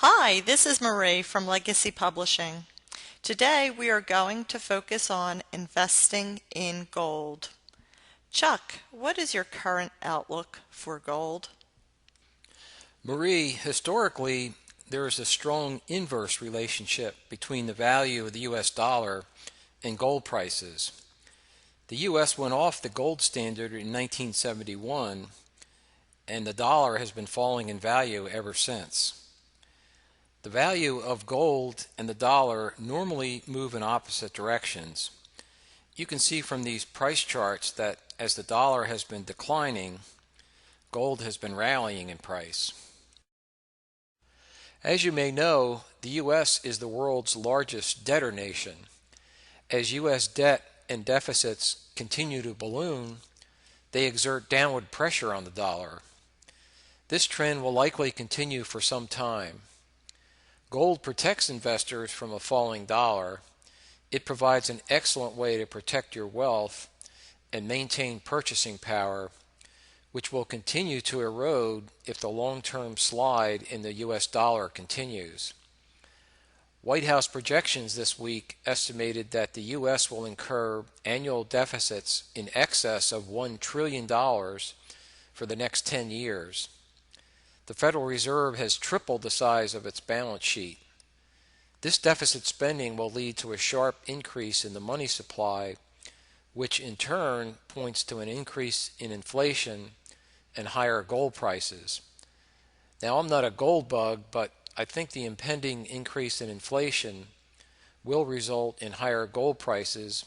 Hi, this is Marie from Legacy Publishing. Today we are going to focus on investing in gold. Chuck, what is your current outlook for gold? Marie, historically, there is a strong inverse relationship between the value of the U.S. dollar and gold prices. The U.S. went off the gold standard in 1971, and the dollar has been falling in value ever since. The value of gold and the dollar normally move in opposite directions. You can see from these price charts that as the dollar has been declining, gold has been rallying in price. As you may know, the U.S. is the world's largest debtor nation. As U.S. debt and deficits continue to balloon, they exert downward pressure on the dollar. This trend will likely continue for some time. Gold protects investors from a falling dollar. It provides an excellent way to protect your wealth and maintain purchasing power, which will continue to erode if the long-term slide in the U.S. dollar continues. White House projections this week estimated that the U.S. will incur annual deficits in excess of $1 trillion for the next 10 years. The Federal Reserve has tripled the size of its balance sheet. This deficit spending will lead to a sharp increase in the money supply, which in turn points to an increase in inflation and higher gold prices. Now, I'm not a gold bug, but I think the impending increase in inflation will result in higher gold prices,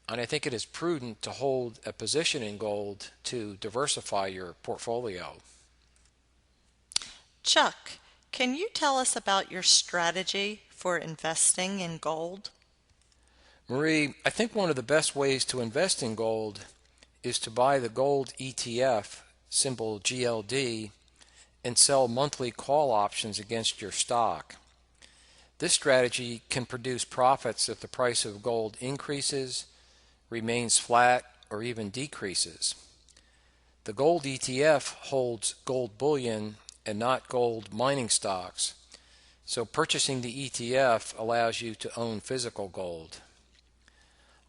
and I think it is prudent to hold a position in gold to diversify your portfolio. Chuck, can you tell us about your strategy for investing in gold? Marie, I think one of the best ways to invest in gold is to buy the gold ETF, symbol GLD, and sell monthly call options against your stock. This strategy can produce profits if the price of gold increases, remains flat, or even decreases. The gold ETF holds gold bullion and not gold mining stocks, so purchasing the ETF allows you to own physical gold.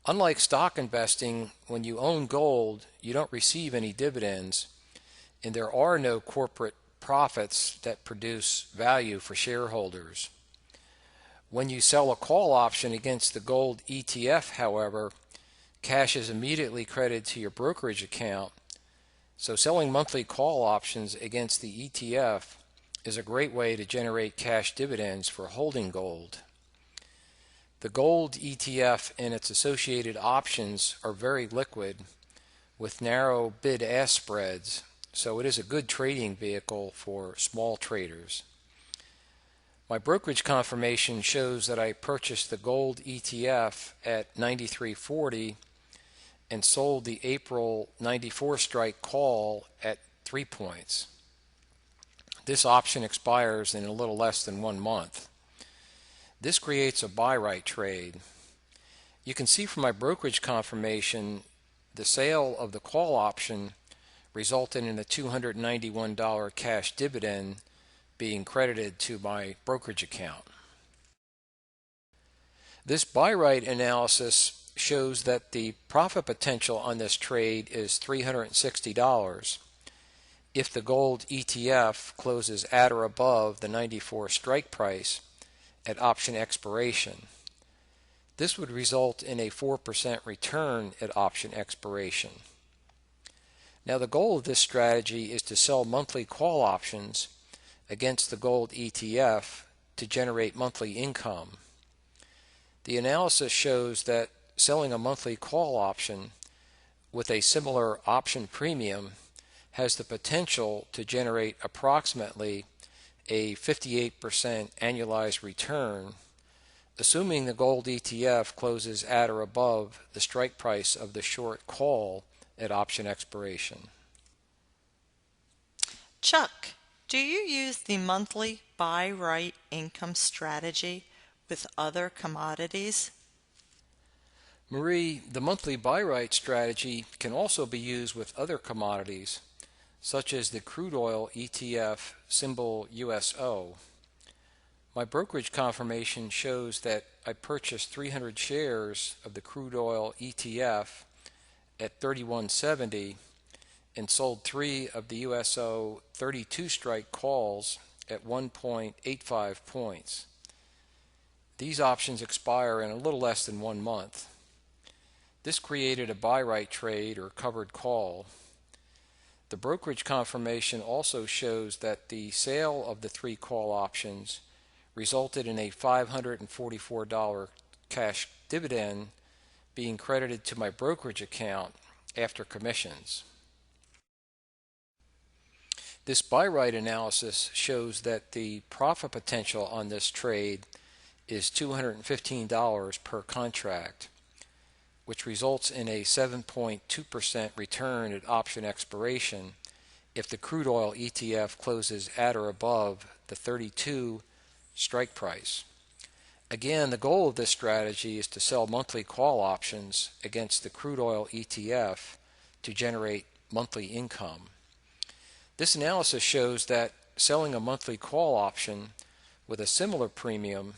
Unlike stock investing, when you own gold, you don't receive any dividends, and there are no corporate profits that produce value for shareholders. When you sell a call option against the gold ETF, however, cash is immediately credited to your brokerage account. So selling monthly call options against the ETF is a great way to generate cash dividends for holding gold. The gold ETF and its associated options are very liquid with narrow bid-ask spreads, so it is a good trading vehicle for small traders. My brokerage confirmation shows that I purchased the gold ETF at 93.40 and sold the April 94 strike call at 3 points. This option expires in a little less than 1 month. This creates a buy-right trade. You can see from my brokerage confirmation the sale of the call option resulted in a $291 cash dividend being credited to my brokerage account. This buy-right analysis shows that the profit potential on this trade is $360 if the gold ETF closes at or above the 94 strike price at option expiration. This would result in a 4% return at option expiration. Now, the goal of this strategy is to sell monthly call options against the gold ETF to generate monthly income. The analysis shows that selling a monthly call option with a similar option premium has the potential to generate approximately a 58% annualized return, assuming the gold ETF closes at or above the strike price of the short call at option expiration. Chuck, do you use the monthly buy-right income strategy with other commodities? Marie, the monthly buy-right strategy can also be used with other commodities, such as the crude oil ETF, symbol USO. My brokerage confirmation shows that I purchased 300 shares of the crude oil ETF at 31.70 and sold 3 of the USO 32 strike calls at 1.85 points. These options expire in a little less than 1 month. This created a buy right trade or covered call. The brokerage confirmation also shows that the sale of the 3 call options resulted in a $544 cash dividend being credited to my brokerage account after commissions. This buy right analysis shows that the profit potential on this trade is $215 per contract, which results in a 7.2% return at option expiration if the crude oil ETF closes at or above the 32 strike price. Again, the goal of this strategy is to sell monthly call options against the crude oil ETF to generate monthly income. This analysis shows that selling a monthly call option with a similar premium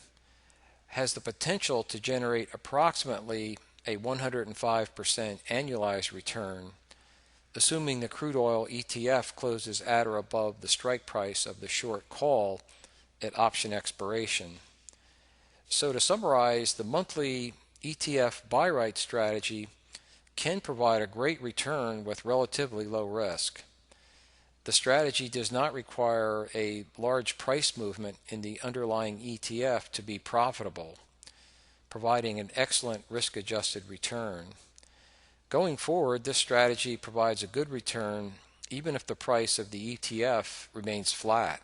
has the potential to generate approximately a 105% annualized return, assuming the crude oil ETF closes at or above the strike price of the short call at option expiration. So to summarize, the monthly ETF buy right strategy can provide a great return with relatively low risk. The strategy does not require a large price movement in the underlying ETF to be profitable, providing an excellent risk-adjusted return. Going forward, this strategy provides a good return even if the price of the ETF remains flat.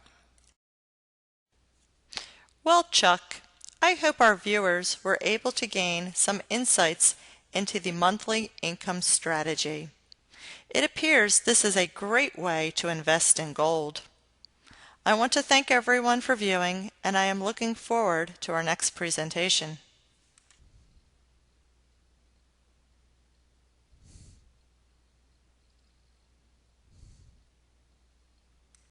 Well, Chuck, I hope our viewers were able to gain some insights into the monthly income strategy. It appears this is a great way to invest in gold. I want to thank everyone for viewing, and I am looking forward to our next presentation.